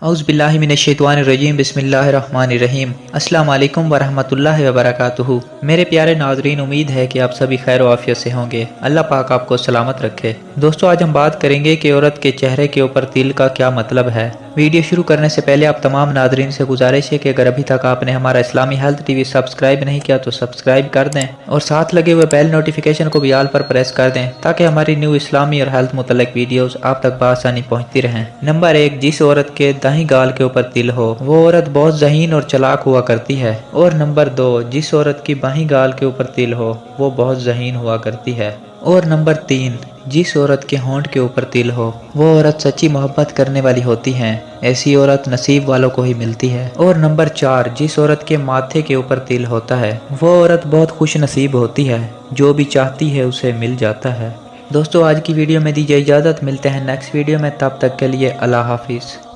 औज़ुबिल्लाहिमिनश्शैतानिर्रजीम बिस्मिल्लाहिर्रहमानिर्रहीम। अस्सलाम वालेकुम वरहमतुल्लाहि वबरकातुहू। मेरे प्यारे नाज़रीन, उम्मीद है कि आप सभी खैर आफियत से होंगे। अल्लाह पाक आपको सलामत रखे। दोस्तों, आज हम बात करेंगे कि औरत के चेहरे के ऊपर तिल का क्या मतलब है। वीडियो शुरू करने से पहले आप तमाम नाज़रीन से गुजारिश है कि अगर अभी तक आपने हमारा इस्लामी हेल्थ टीवी सब्सक्राइब नहीं किया तो सब्सक्राइब कर दें और साथ लगे हुए बेल नोटिफिकेशन को भी आल पर प्रेस कर दें ताकि हमारी न्यू इस्लामी और हेल्थ मुतल्लिक वीडियोस आप तक बआसानी पहुंचती रहें। नंबर 1, जिस औरत के दाहिनी गाल के ऊपर तिल हो वो औरत बहुत ज़हीन और चालाक हुआ करती है। और नंबर 2, जिस औरत की बाहीं गाल के ऊपर तिल हो वो बहुत ज़हीन हुआ करती है। और नंबर 3, जिस औरत के होंठ के ऊपर तिल हो वो औरत सच्ची मोहब्बत करने वाली होती है। ऐसी औरत नसीब वालों को ही मिलती है। और नंबर 4, जिस औरत के माथे के ऊपर तिल होता है वो औरत बहुत खुश नसीब होती है। जो भी चाहती है उसे मिल जाता है। दोस्तों, आज की वीडियो में दीजिए इजाज़त। मिलते हैं नेक्स्ट वीडियो में, तब तक के लिए अल्लाह हाफिज़।